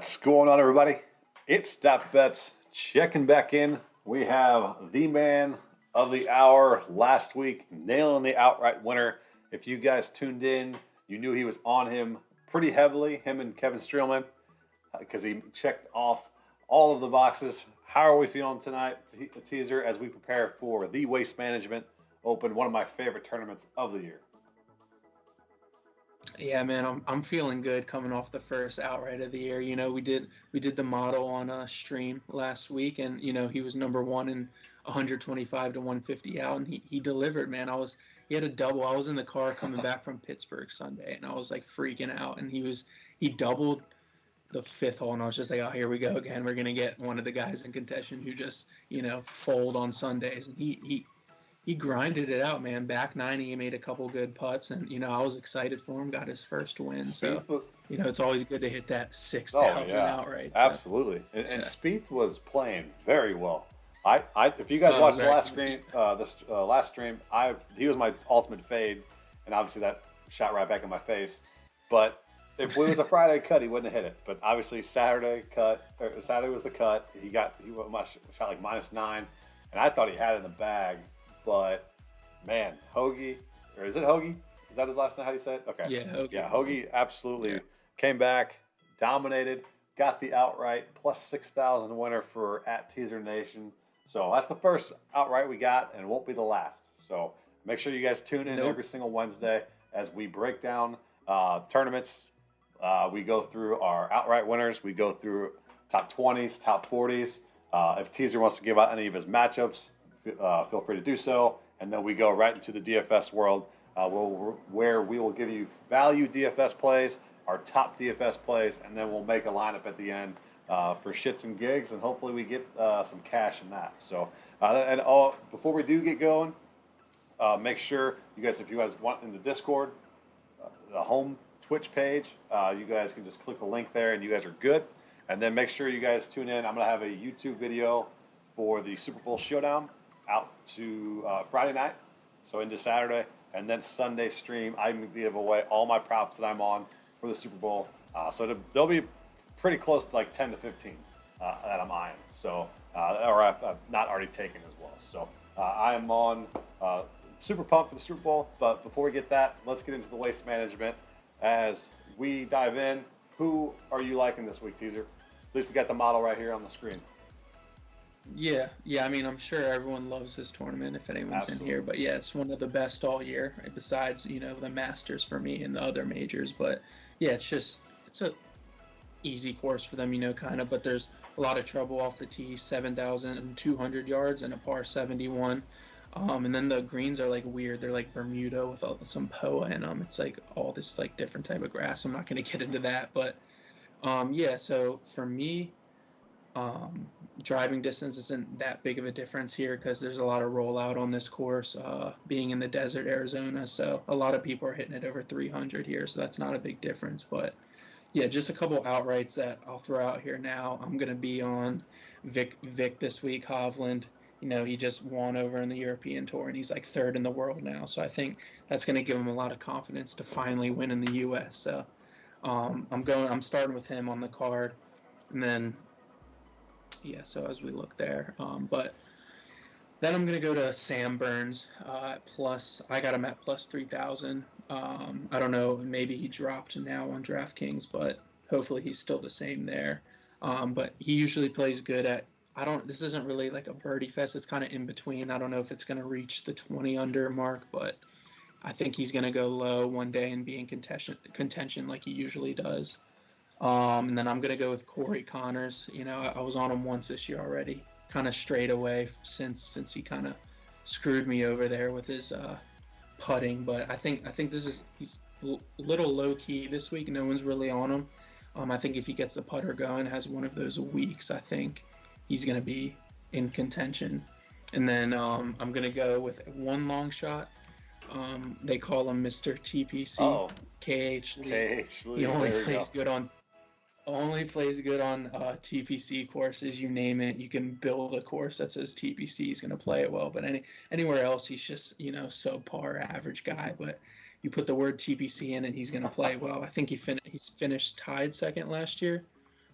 What's going on, everybody? It's Stop Bets checking back in. We have the man of the hour last week nailing the outright winner. If you guys tuned in, you knew he was on him pretty heavily, him and Kevin Streelman, because he checked off all of the boxes. How are we feeling tonight? A teaser as we prepare for the Waste Management Open, one of my favorite tournaments of the year. Yeah, man, I'm feeling good coming off the first outright of the year. You know, we did the model on a stream last week, and he was number one in 125 to 150 out, and he delivered, man. He had a double. I was in the car coming back from Pittsburgh Sunday, and I was like freaking out, and he doubled the fifth hole, and I was just like, oh, here we go again. We're gonna get one of the guys in contention who just fold on Sundays, and he grinded it out, man. Back 90, he made a couple good putts, and I was excited for him. Got his first win, so it's always good to hit that 6,000 outright. So. Absolutely, and Spieth was playing very well. If you guys watched the last stream, last stream, he was my ultimate fade, and obviously that shot right back in my face. But if it was a Friday cut, he wouldn't have hit it. But obviously Saturday was the cut. He shot like -9, and I thought he had it in the bag. But man, Hoagie, or is it Hoagie? Is that his last name? How do you say it? Okay. Yeah, Hoagie. Yeah, Hoagie absolutely came back, dominated, got the outright plus 6,000 winner for at Teaser Nation. So that's the first outright we got, and it won't be the last. So make sure you guys tune in every single Wednesday as we break down tournaments. We go through our outright winners. We go through top 20s, top 40s. If Teaser wants to give out any of his matchups, feel free to do so, and then we go right into the DFS world, where we will give you value DFS plays, our top DFS plays, and then we'll make a lineup at the end for shits and gigs, and hopefully we get some cash in that. So, before we do get going, make sure if you guys want in the Discord, the home Twitch page, you guys can just click the link there, and you guys are good. And then make sure you guys tune in. I'm gonna have a YouTube video for the Super Bowl Showdown out to Friday night, so into Saturday, and then Sunday stream. I'm going to give away all my props that I'm on for the Super Bowl. So they'll be pretty close to like 10 to 15 that I'm eyeing. So, or I've not already taken as well. So I am on super pumped for the Super Bowl. But before we get that, let's get into the Waste Management. As we dive in, who are you liking this week, Teaser? At least we got the model right here on the screen. Yeah. I mean, I'm sure everyone loves this tournament if anyone's in here. But yeah, it's one of the best all year. Besides, the Masters for me and the other majors. But yeah, it's a easy course for them, kind of. But there's a lot of trouble off the tee, 7,200 yards and a par 71. And then the greens are like weird. They're like Bermuda with some POA in them. It's like all this like different type of grass. I'm not going to get into that, but yeah. So for me, driving distance isn't that big of a difference here because there's a lot of rollout on this course, being in the desert, Arizona. So a lot of people are hitting it over 300 here, so that's not a big difference. But yeah, just a couple outrights that I'll throw out here now. I'm going to be on Vic this week, Hovland. He just won over in the European Tour, and he's like third in the world now. So I think that's going to give him a lot of confidence to finally win in the U.S. So I'm starting with him on the card, and then so as we look there, but then I'm going to go to Sam Burns at plus. I got him at plus 3,000. I don't know, maybe he dropped now on DraftKings, but hopefully he's still the same there. But he usually plays good at. This isn't really like a birdie fest. It's kind of in between. I don't know if it's going to reach the 20 under mark, but I think he's going to go low one day and be in contention like he usually does. And then I'm going to go with Corey Connors. I was on him once this year already, kind of straight away since he kind of screwed me over there with his putting. But I think he's a little low key this week. No one's really on him. I think if he gets the putter going, has one of those weeks, I think he's going to be in contention. And then I'm going to go with one long shot. They call him Mr. TPC. KH Lee. He only plays good on TPC courses. You name it, you can build a course that says TPC. He's going to play it well. But anywhere else, he's just subpar, average guy. But you put the word TPC in it, he's going to play well. I think he's finished tied second last year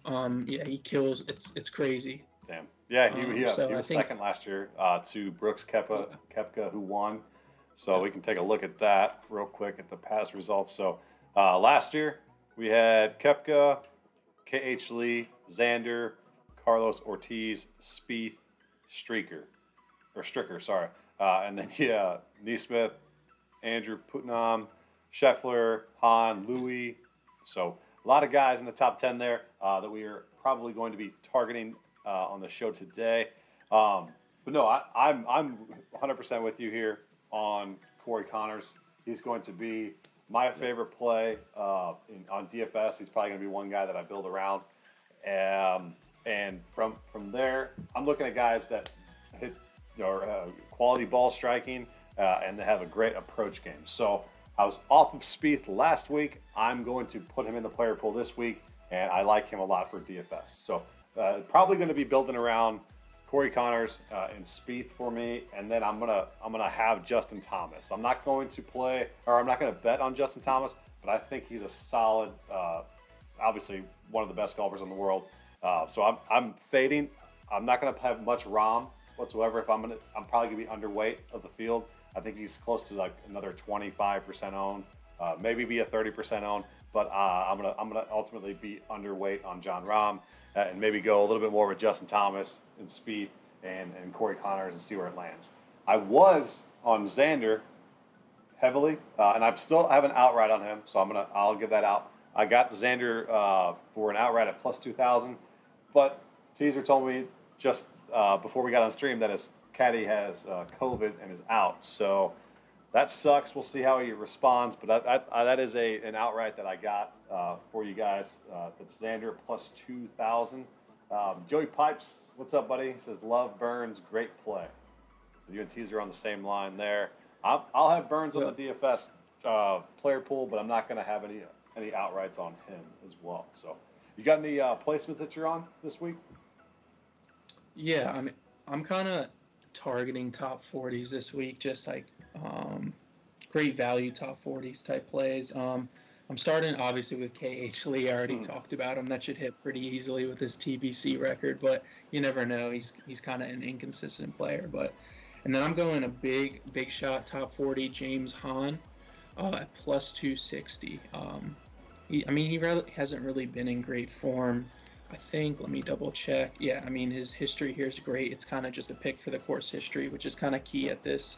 Yeah, he kills. It's crazy. Damn. Yeah, he So I was think second last year to Brooks yeah, Kepka, who won. So yeah, we can take a look at that real quick at the past results. So last year we had Kepka, KH Lee, Xander, Carlos Ortiz, Spieth, Streaker, or Stricker, sorry. And then, yeah, Neesmith, Andrew Putnam, Scheffler, Hahn, Louis. So a lot of guys in the top 10 there that we are probably going to be targeting on the show today. But no, I'm 100% with you here on Corey Connors. He's going to be my favorite play on DFS. He's probably going to be one guy that I build around. And from there, I'm looking at guys that hit quality ball striking and they have a great approach game. So I was off of Spieth last week. I'm going to put him in the player pool this week, and I like him a lot for DFS. So probably going to be building around Corey Connors and Spieth for me, and then I'm gonna have Justin Thomas. I'm not going to bet on Justin Thomas, but I think he's a solid, obviously one of the best golfers in the world. So I'm fading. I'm not going to have much Rahm whatsoever. I'm probably going to be underweight of the field. I think he's close to like another 25% owned, maybe be a 30% owned. But I'm gonna ultimately be underweight on John Rahm, and maybe go a little bit more with Justin Thomas and Spieth and Corey Connors and see where it lands. I was on Xander heavily, and I still have an outright on him, so I'll give that out. I got Xander for an outright at plus 2,000, but Teaser told me just before we got on stream that his caddy has COVID and is out. So that sucks. We'll see how he responds. But that is an outright that I got for you guys. That's Xander plus 2,000. Joey Pipes, what's up, buddy? He says, love Burns, great play. So you and Teaser are on the same line there. I'll have Burns on the DFS player pool, but I'm not going to have any outrights on him as well. So you got any placements that you're on this week? yeah. I'm kind of targeting top 40s this week, just like great value top 40s type plays. I'm starting obviously with KH Lee. I already talked about him. That should hit pretty easily with his TBC record, but you never know. He's kind of an inconsistent player, and then I'm going a big shot top 40 James Hahn at plus 260. He hasn't really been in great form. I think, let me double check. Yeah, I mean, his history here is great. It's kind of just a pick for the course history, which is kind of key at this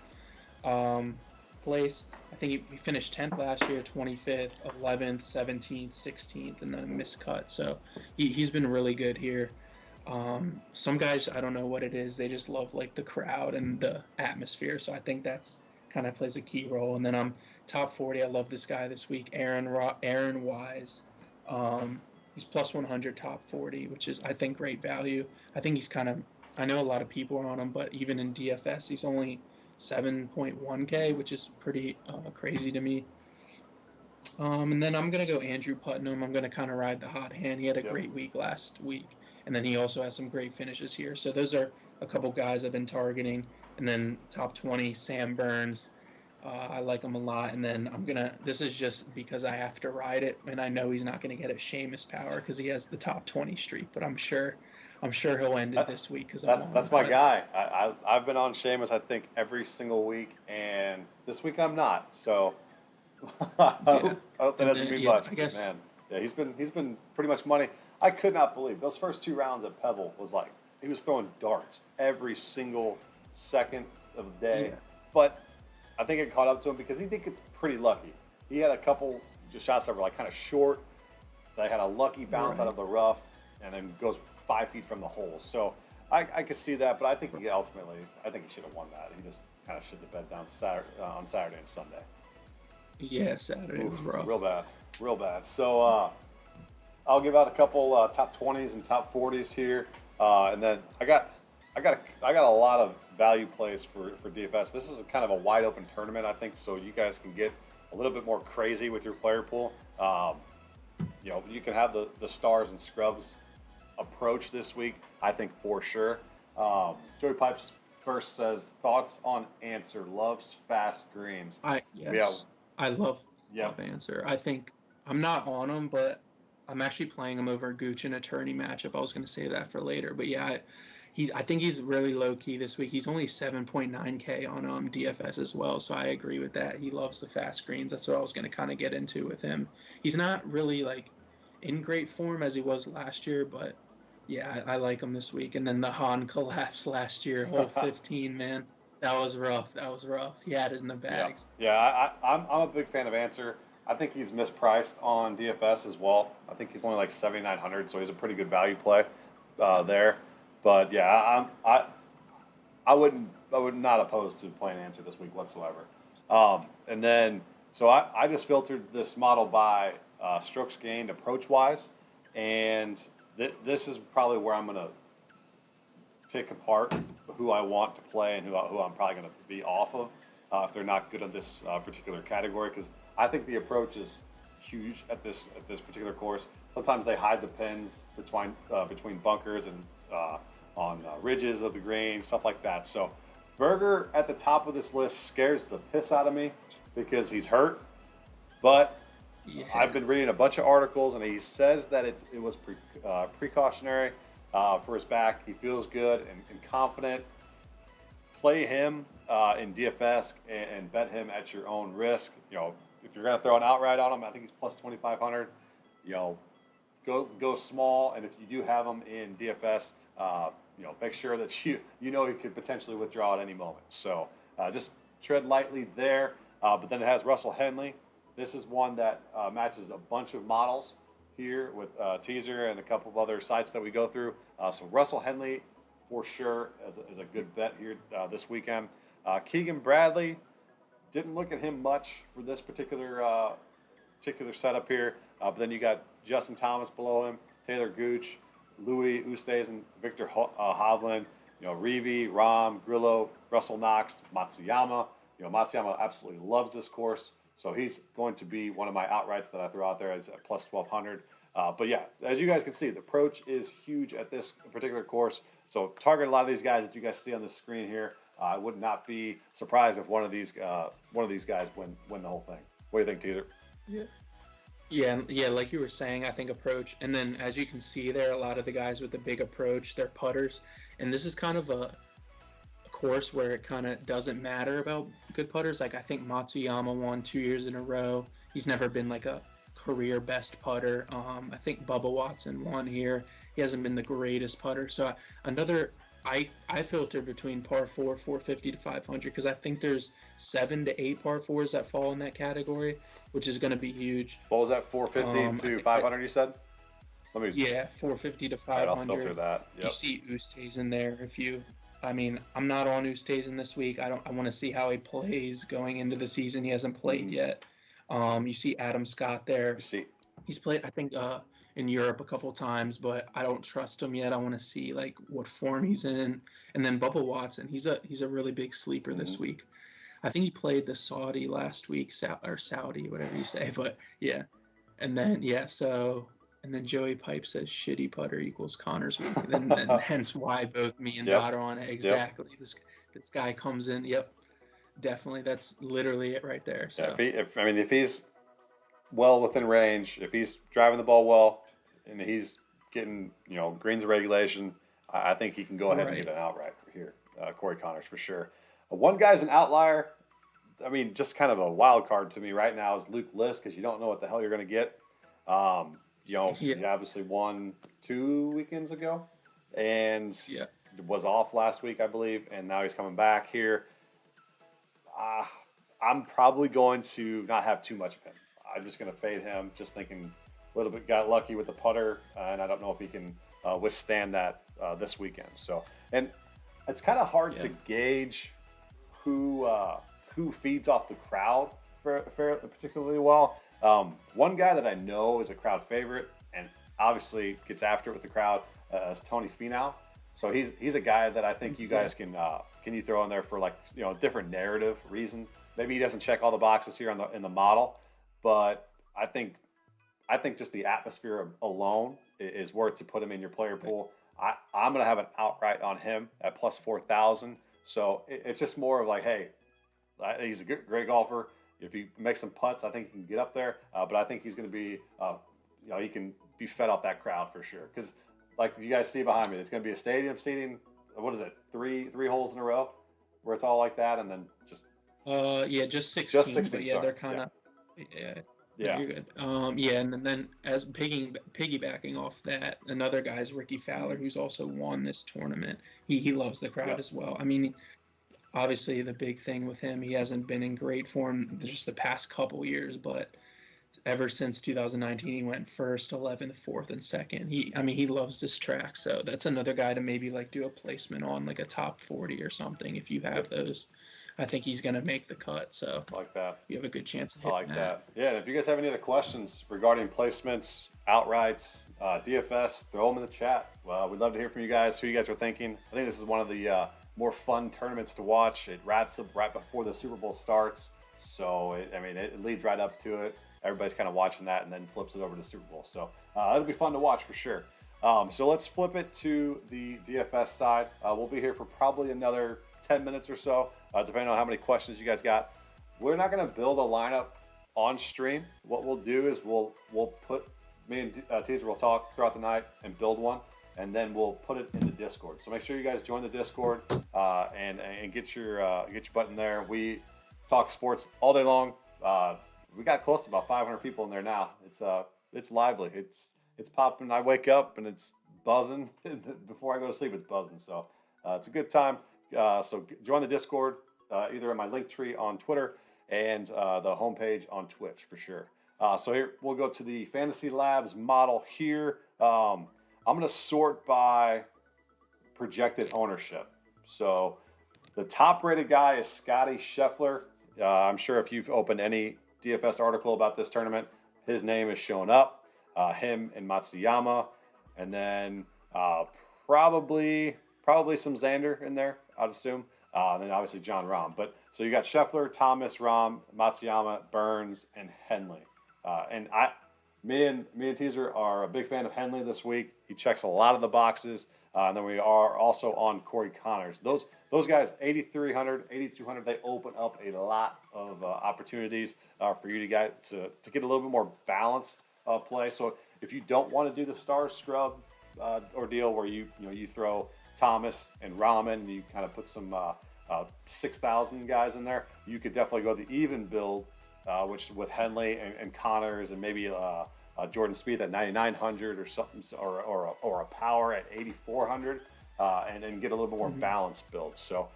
place. I think he finished 10th last year, 25th, 11th, 17th, 16th, and then a miscut. So he's been really good here. Some guys, I don't know what it is. They just love like the crowd and the atmosphere. So I think that's kind of plays a key role. And then I'm top 40. I love this guy this week, Aaron Wise. He's plus 100 top 40, which is, I think, great value. I think he's I know a lot of people are on him, but even in DFS, he's only 7.1K, which is pretty crazy to me. And then I'm going to go Andrew Putnam. I'm going to kind of ride the hot hand. He had a great week last week, and then he also has some great finishes here. So those are a couple guys I've been targeting. And then top 20, Sam Burns. I like him a lot, and then this is just because I have to ride it, and I know he's not going to get a Seamus power because he has the top 20 streak, but I'm sure he'll end it this week. That's my guy. I've been on Seamus, I think, every single week, and this week I'm not. So I hope that doesn't be much. Man, yeah, he's been pretty much money. I could not believe those first 2 rounds at Pebble was like he was throwing darts every single second of the day, but I think it caught up to him because he did get pretty lucky. He had a couple just shots that were like kind of short. They had a lucky bounce out of the rough, and then goes 5 feet from the hole. So I could see that, but I think he should have won that. He just kind of shit the bed down on Saturday and Sunday. Yeah, Saturday was rough. Real bad. So I'll give out a couple top 20s and top 40s here, and then I got a lot of value plays for DFS. This is kind of a wide open tournament, I think, so you guys can get a little bit more crazy with your player pool. You can have the stars and scrubs approach this week, I think, for sure. Joey Pipes first says, thoughts on Answer, loves fast greens. I love Answer. I think I'm not on him, but I'm actually playing him over Gooch in a tourney matchup. I was going to save that for later, but yeah, I think he's really low key this week. He's only 7.9K on DFS as well, so I agree with that. He loves the fast greens. That's what I was going to kind of get into with him. He's not really like in great form as he was last year, but yeah, I like him this week. And then the Han collapse last year, hole 15, man. That was rough. That was rough. He had it in the Yeah, bags. yeah. I'm a big fan of Answer. I think he's mispriced on DFS as well. I think he's only like 7,900, so he's a pretty good value play there. But yeah, I would not oppose to playing Answer this week whatsoever. And then so I just filtered this model by strokes gained approach wise, and this is probably where I'm gonna pick apart who I want to play and who I'm probably going to be off of if they're not good in this particular category. Because I think the approach is huge at this particular course. Sometimes they hide the pins between bunkers and on ridges of the green, stuff like that. So Berger at the top of this list scares the piss out of me because he's hurt, but Yeah. I've been reading a bunch of articles, and he says that it was precautionary for his back. He feels good and confident. Play him in DFS and bet him at your own risk. You know, if you're going to throw an outright on him, I think he's plus 2,500. You know, go small, and if you do have him in DFS, you know, make sure that you know he could potentially withdraw at any moment. So just tread lightly there. But then it has Russell Henley. This is one that matches a bunch of models here with Teaser and a couple of other sites that we go through. So Russell Henley for sure is a good bet here this weekend. Keegan Bradley, didn't look at him much for this particular setup here. But then you got Justin Thomas below him, Taylor Gooch, Louis Oosthuizen, Victor Hovland, you know, Reeve, Rahm, Grillo, Russell Knox, Matsuyama. You know, Matsuyama absolutely loves this course. So he's going to be one of my outrights that I throw out there as a plus 1,200. But yeah, as you guys can see, the approach is huge at this particular course. So target a lot of these guys that you guys see on the screen here. I would not be surprised if one of these guys win the whole thing. What do you think, Teaser? Yeah. Yeah, like you were saying, I think approach, and then as you can see there, a lot of the guys with the big approach, they're putters, and this is kind of a course where it kind of doesn't matter about good putters. Like I think Matsuyama won 2 years in a row. He's never been like a career best putter. I think Bubba Watson won here. He hasn't been the greatest putter. So I filter between par 4, 450 to 500 because I think there's 7 to 8 par 4s that fall in that category, which is going to be huge. What was that, 450 to 500 you said? Let me. Yeah, 450 to 500. Right, I'll filter that. Yep. You see Oosthuizen there. I mean, I'm not on Oosthuizen this week. I want to see how he plays going into the season. He hasn't played yet. You see Adam Scott there. He's played, I think, in Europe a couple times, but I don't trust him yet. I want to see like what form he's in. And then Bubba Watson, he's a really big sleeper this week. I think he played the Saudi last week, or Saudi, whatever you say. But yeah, and then and then Joey Pipe says shitty putter equals Connor's week, and hence why both me and Dot are on it. Exactly. Yep. This guy comes in. Yep, definitely. That's literally it right there. So yeah, if he's well within range, if he's driving the ball well, and he's getting greens regulation, I think he can go ahead and get an outright here. Corey Connors for sure. One guy's an outlier. I mean, just kind of a wild card to me right now is Luke List because you don't know what the hell you're going to get. He obviously won 2 weekends ago and was off last week, I believe, and now he's coming back here. I'm probably going to not have too much of him. I'm just going to fade him, just thinking a little bit got lucky with the putter, and I don't know if he can withstand that this weekend. So, and it's kind of hard to gauge who feeds off the crowd particularly well. One guy that I know is a crowd favorite and obviously gets after it with the crowd is Tony Finau. So he's a guy that I think you guys can you throw in there for a different narrative reason. Maybe he doesn't check all the boxes here in the model, but I think just the atmosphere alone is worth to put him in your player pool. I'm going to have an outright on him at plus 4,000. So it's just more of like, hey, he's a great golfer. If he makes some putts, I think he can get up there. But I think he's going to be he can be fed off that crowd for sure. Because like you guys see behind me, it's going to be a stadium seating. What is it? Three holes in a row, where it's all like that, and then just yeah, just 16. just 16. But yeah, Sorry. they're kind of yeah. No, Yeah. you're good. Yeah, and then as piggybacking off that, another guy's Ricky Fowler, who's also won this tournament. He loves the crowd as well. I mean, obviously the big thing with him, he hasn't been in great form just the past couple years, but ever since 2019, he went first, 11th, fourth, and second. He loves this track, so that's another guy to maybe like do a placement on, like a top 40 or something if you have those. I think he's gonna make the cut, so I like that. you have a good chance of I hitting like that. Yeah, and if you guys have any other questions regarding placements, outrights, DFS, throw them in the chat. We'd love to hear from you guys, who you guys are thinking. I think this is one of the more fun tournaments to watch. It wraps up right before the Super Bowl starts, so it leads right up to it. Everybody's kind of watching that and then flips it over to the Super Bowl. So it'll be fun to watch for sure. So let's flip it to the DFS side. We'll be here for probably another 10 minutes or so, depending on how many questions you guys got. We're not going to build a lineup on stream. What we'll do is we'll put, me and Teaser will talk throughout the night and build one, and then we'll put it in the Discord. So make sure you guys join the Discord and get your button there. We talk sports all day long. We got close to about 500 people in there now. It's lively. It's popping. I wake up and it's buzzing. Before I go to sleep, it's buzzing. So it's a good time. So join the Discord, either in my link tree on Twitter and the homepage on Twitch for sure. So here we'll go to the Fantasy Labs model here. I'm going to sort by projected ownership. So the top rated guy is Scotty Scheffler. I'm sure if you've opened any DFS article about this tournament, his name is showing up. Him and Matsuyama, and then probably some Xander in there, I'd assume. And then obviously John Rahm. But so you got Scheffler, Thomas, Rahm, Matsuyama, Burns, and Henley. Me and Teaser are a big fan of Henley this week. He checks a lot of the boxes. And then we are also on Corey Connors. Those guys, 8,300, 8,200, they open up a lot of opportunities for you to get a little bit more balanced play. So if you don't want to do the star scrub ordeal where you throw Thomas and Rahm and you kind of put some 6,000 guys in there, you could definitely go the even build, which with Henley and Connors and maybe Jordan Spieth at 9,900 or something, or a Power at 8,400, and get a little bit more balanced build. So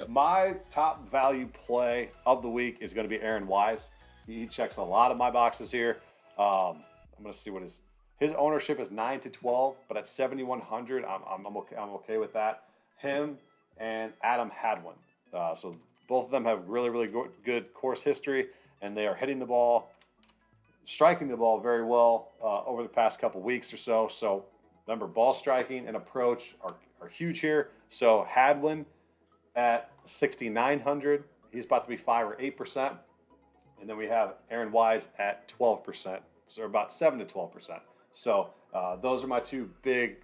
my top value play of the week is going to be Aaron Wise. He checks a lot of my boxes here. I'm going to see what his ownership is 9 to 12, but at 7,100, I'm okay with that. Him and Adam Hadwin. So both of them have really, really good course history, and they are hitting the ball, striking the ball very well over the past couple weeks or so. So remember, ball striking and approach are huge here. So Hadwin at 6,900, he's about to be 5 or 8%. And then we have Aaron Wise at 12%, so about 7 to 12%. So those are my two big,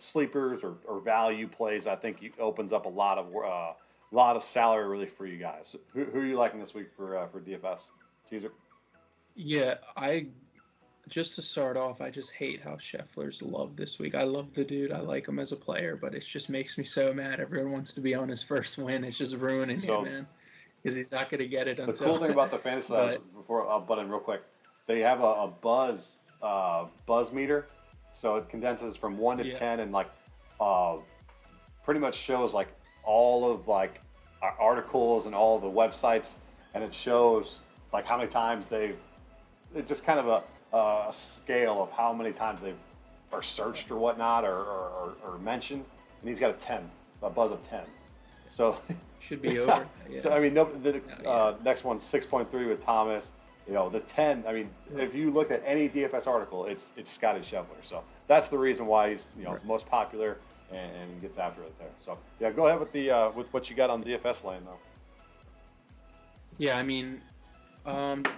sleepers or value plays. I think it opens up a lot of salary relief for you guys. Who are you liking this week for DFS? Teaser. Yeah, just to start off, I just hate how Scheffler's loved this week. I love the dude. I like him as a player, but it just makes me so mad. Everyone wants to be on his first win. It's just ruining him, man. Because he's not going to get it until... The cool thing about the Fantasy Labs, before I'll butt in real quick, they have a buzz meter. So it condenses from 1 to 10 and pretty much shows all of our articles and all of the websites, and it shows how many times it's just kind of a scale of how many times they've are searched or whatnot or mentioned, and he's got a buzz of 10. So should be over. Yeah. So next one 6.3 with Thomas. The 10. If you look at any DFS article, it's Scotty Scheffler. So that's the reason why he's most popular and gets after it there. So yeah, go ahead with what you got on DFS lane though. Yeah,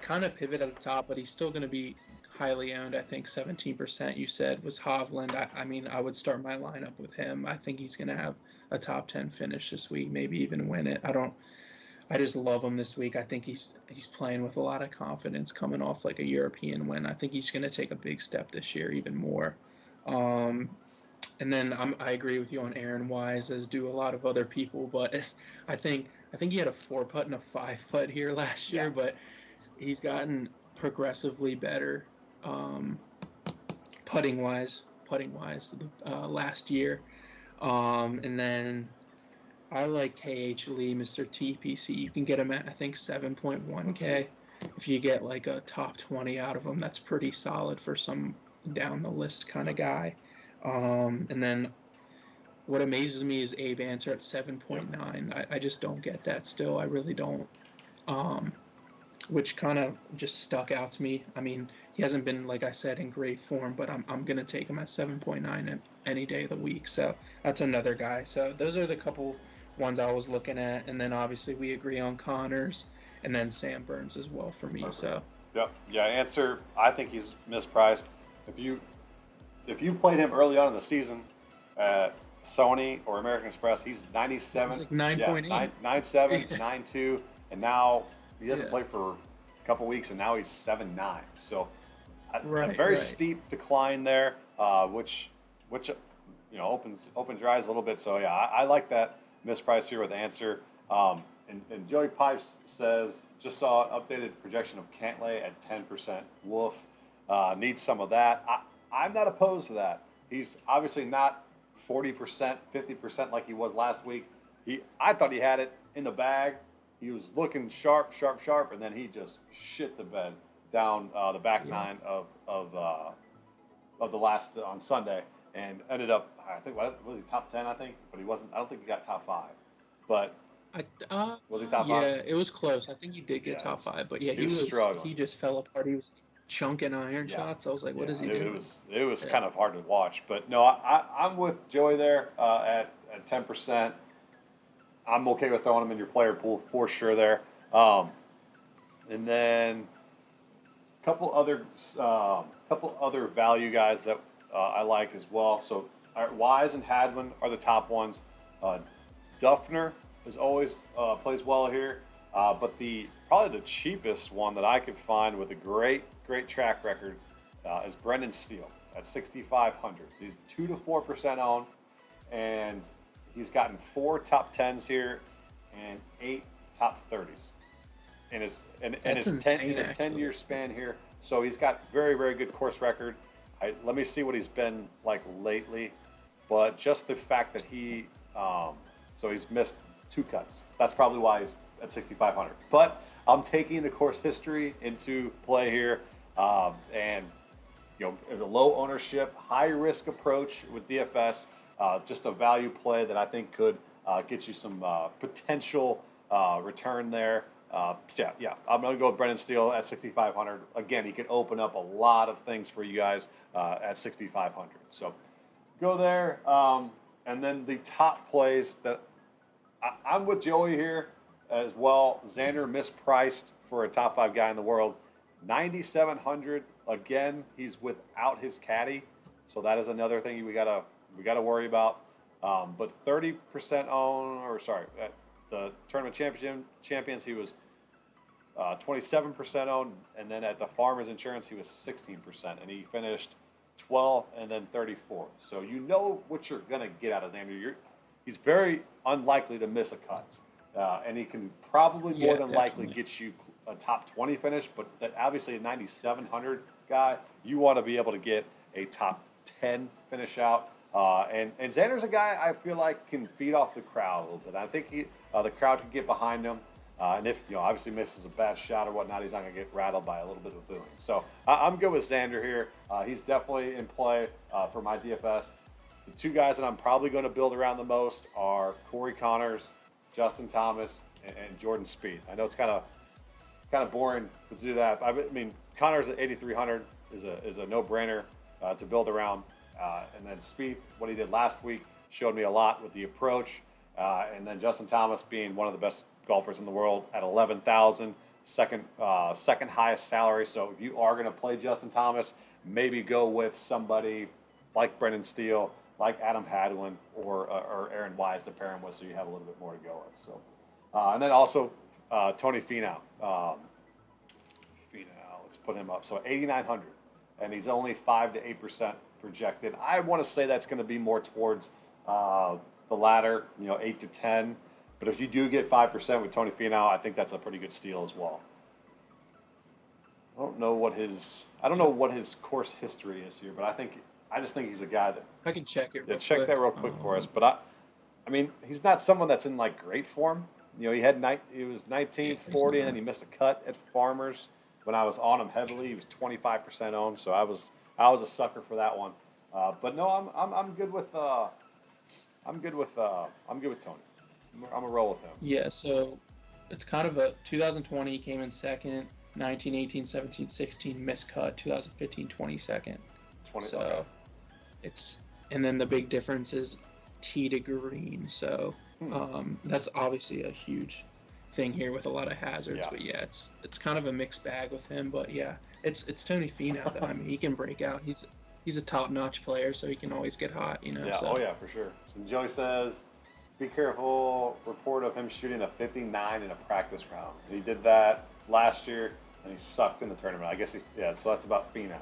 kind of pivot at the top, but he's still going to be highly owned. I think 17% you said was Hovland. I would start my lineup with him. I think he's going to have a top 10 finish this week, maybe even win it. I just love him this week. I think he's playing with a lot of confidence coming off like a European win. I think he's going to take a big step this year, even more. Um, and then I agree with you on Aaron Wise, as do a lot of other people. But I think he had a 4 putt and a 5 putt here last Yeah. year, but he's gotten progressively better um, putting wise last year. And then I like KH Lee, Mr. TPC. You can get him at I think Let's see. 7.1K. If you get like a top 20 out of him, that's pretty solid for some down the list kind of guy. And then what amazes me is Abe Answer at 7.9. I just don't get that still. I really don't. Um, which kind of just stuck out to me. I mean, he hasn't been, like I said, in great form, but I'm going to take him at 7.9 any day of the week. So that's another guy. So those are the couple ones I was looking at. And then obviously we agree on Connors and then Sam Burns as well for me. Perfect. So, Yep. Yeah. Answer. I think he's mispriced. If you played him early on in the season at Sony or American Express, he's 97. like 9.8. Yeah, 97, 9.2, and now he doesn't Yeah. play for a couple weeks, and now he's 7.9. So a Right, very right. steep decline there, which opens your eyes a little bit. So yeah, I like that misprice here with Answer. And Joey Pipes says just saw an updated projection of Cantlay at 10%. Wolf needs some of that. I'm not opposed to that. He's obviously not 40%, 50% like he was last week. I thought he had it in the bag. He was looking sharp, sharp, sharp, and then he just shit the bed down the back Yeah. nine of the last on Sunday, and ended up, I think, was he top 10? I think, but he wasn't. I don't think he got top 5. But was he top 5? Yeah, it was close. I think he did get Yeah, top 5, but yeah, he was struggling. he just fell apart. He was chunking iron Yeah. shots. I was like, what is he It doing? was Yeah. kind of hard to watch, but no, I'm with Joey there at 10%. I'm okay with throwing him in your player pool for sure there. And then couple other value guys that I like as well. So Wise and Hadwin are the top ones. Duffner is always plays well here, but probably the cheapest one that I could find with a great track record is Brendan Steele at 6,500. He's 2 to 4% owned, and he's gotten 4 top 10s here and 8 top 30s in his That's insane, actually. 10-year span here. So he's got very, very good course record. Let me see what he's been like lately, but just the fact that so he's missed 2 cuts. That's probably why he's at 6,500. But I'm taking the course history into play here, and the low ownership, high risk approach with DFS, just a value play that I think could get you some potential return there. So yeah, I'm going to go with Brendan Steele at 6,500. Again, he could open up a lot of things for you guys at 6,500. So go there. And then the top plays that I'm with Joey here as well. Xander mispriced for a top 5 guy in the world. 9,700. Again, he's without his caddy, so that is another thing we gotta worry about. But 30% own, or sorry, at the tournament champions, he was 27% owned, and then at the Farmers Insurance, he was 16%, and he finished 12th and then 34th. So you know what you're gonna get out of Xander. He's very unlikely to miss a cut, and he can probably more than likely get you a top 20 finish. But obviously a 9,700 guy, you want to be able to get a top 10 finish out. And Xander's a guy I feel like can feed off the crowd a little bit. I think the crowd can get behind him. And if obviously misses a bad shot or whatnot, he's not going to get rattled by a little bit of booing. So I'm good with Xander here. He's definitely in play for my DFS. The 2 guys that I'm probably going to build around the most are Corey Connors, Justin Thomas, and Jordan Spieth. I know it's kind of boring to do that. I mean, Connors at 8,300 is a no-brainer to build around. And then Spieth, what he did last week, showed me a lot with the approach. And then Justin Thomas being one of the best golfers in the world at 11,000, second highest salary. So if you are going to play Justin Thomas, maybe go with somebody like Brendan Steele, like Adam Hadwin, or Aaron Wise to pair him with, so you have a little bit more to go with. So, and then also Tony Finau. Finau, let's put him up. So 8,900, and he's only 5 to 8% projected. I want to say that's going to be more towards the latter, 8 to 10. But if you do get 5% with Tony Finau, I think that's a pretty good steal as well. I don't know what his course history is here, but I just think he's a guy that. I can check it. Yeah, check that real quick for us. But I mean, he's not someone that's in like great form. He was 19th, 40, and then he missed a cut at Farmers. When I was on him heavily, he was 25% owned, so I was a sucker for that one. But no, I'm good with Tony. I'm gonna roll with him. Yeah, so it's kind of a 2020 came in second, 19, 18, 17, 16 miscut, 2015 22nd. 20. So Okay. and then the big difference is tee to green. So that's obviously a huge thing here with a lot of hazards. Yeah. But yeah, it's kind of a mixed bag with him. But yeah, it's Tony Finau though. I mean, he can break out. He's a top-notch player, so he can always get hot. Yeah. So. Oh yeah, for sure. And Joey says, be careful. Report of him shooting a 59 in a practice round. He did that last year, and he sucked in the tournament. I guess so that's about Finau.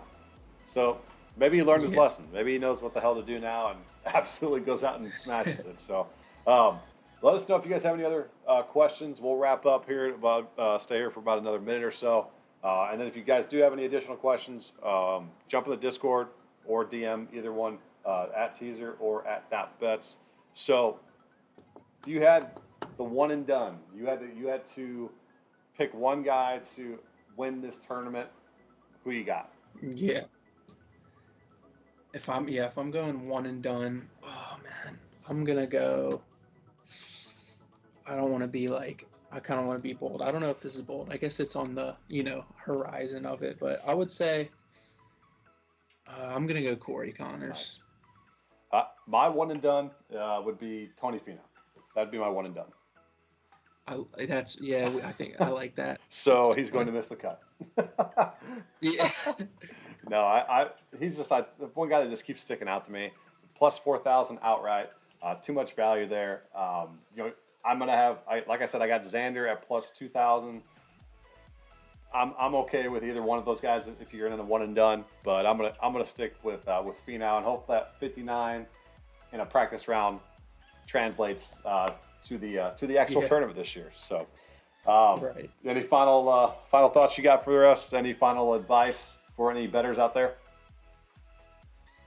So maybe he learned his lesson. Maybe he knows what the hell to do now and absolutely goes out and smashes it. So let us know if you guys have any other questions. We'll wrap up here stay here for about another minute or so. And then if you guys do have any additional questions, jump in the Discord or DM either one at Teaser or at DotBets. So you had the one and done. You had to pick one guy to win this tournament. Who you got? Yeah. If I'm going one and done, oh man, I'm gonna go. I don't want to be like. I kind of want to be bold. I don't know if this is bold. I guess it's on the horizon of it, but I would say I'm gonna go Corey Connors. Nice. My one and done would be Tony Finau. That'd be my one and done. I think I like that. So he's going to miss the cut. Yeah. No, he's just the one guy that just keeps sticking out to me. Plus 4,000 outright. Too much value there. I'm gonna have, like I said, I got Xander at plus 2,000. I'm okay with either one of those guys if you're in a one and done, but I'm gonna stick with Finau and hope that 59 in a practice round translates to the actual tournament this year. So, right. Any final thoughts you got for us? Any final advice for any bettors out there?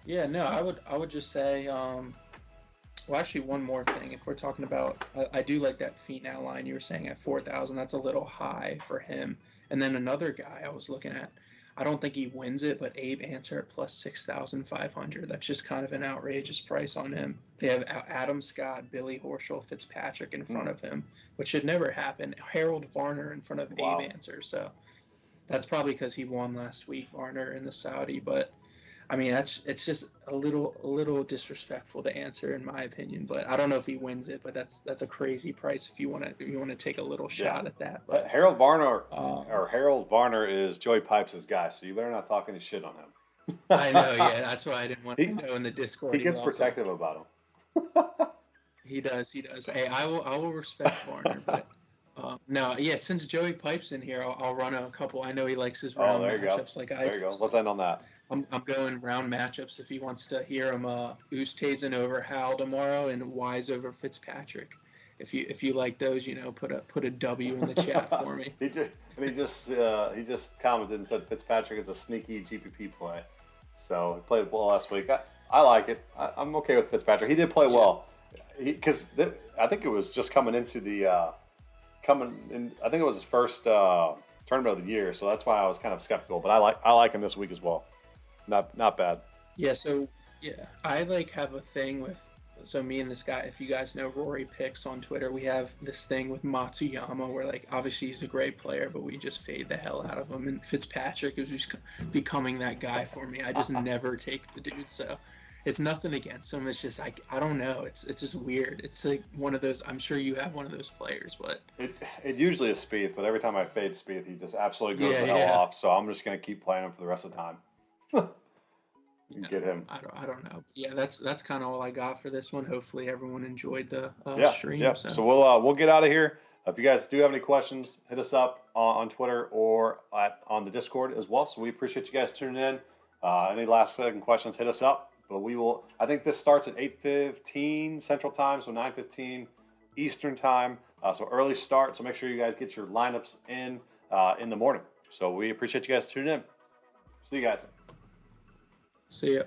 Yeah, no, I would just say, well, actually, one more thing. If we're talking about, I do like that Finau line you were saying at 4,000. That's a little high for him. And then another guy I was looking at, I don't think he wins it, but Abe Answer at plus 6,500. That's just kind of an outrageous price on him. They have Adam Scott, Billy Horschel, Fitzpatrick in front of him, which should never happen. Harold Varner in front of Abe Answer. So that's probably because he won last week, Varner in the Saudi. But I mean, it's just a little disrespectful to Answer in my opinion. But I don't know if he wins it. But that's a crazy price if you want to take a little shot at that. But Harold Varner is Joey Pipes' guy, so you better not talk any shit on him. I know, yeah, that's why I didn't want to know in the Discord. He gets protective about him. He does. Hey, I will respect Varner, but no, yeah. Since Joey Pipes in here, I'll run a couple. I know he likes his round matchups like I do. There you go. Let's end on that. I'm going round matchups if he wants to hear him. Oosthuizen over Hal tomorrow and Wise over Fitzpatrick. If you like those, put a W in the chat for me. He just commented and said Fitzpatrick is a sneaky GPP play. So he played well last week. I like it. I'm okay with Fitzpatrick. He did play well. Because I think it was just coming into the I think it was his first tournament of the year, so that's why I was kind of skeptical. But I like him this week as well. Not bad. Yeah. So I have a thing with. So me and this guy, if you guys know Rory Picks on Twitter, we have this thing with Matsuyama where obviously he's a great player, but we just fade the hell out of him. And Fitzpatrick is just becoming that guy for me. I just never take the dude. So it's nothing against him. It's just I don't know. It's just weird. It's like one of those. I'm sure you have one of those players, but it usually is Spieth. But every time I fade Spieth, he just absolutely goes the hell off. So I'm just gonna keep playing him for the rest of the time. Get him. I don't know. Yeah, that's kind of all I got for this one. Hopefully everyone enjoyed the stream. Yeah. So we'll get out of here. If you guys do have any questions, hit us up on Twitter or on the Discord as well. So we appreciate you guys tuning in. Any last second questions, hit us up. But we will. I think this starts at 8:15 Central Time, so 9:15 Eastern Time. So early start. So make sure you guys get your lineups in the morning. So we appreciate you guys tuning in. See you guys. See ya.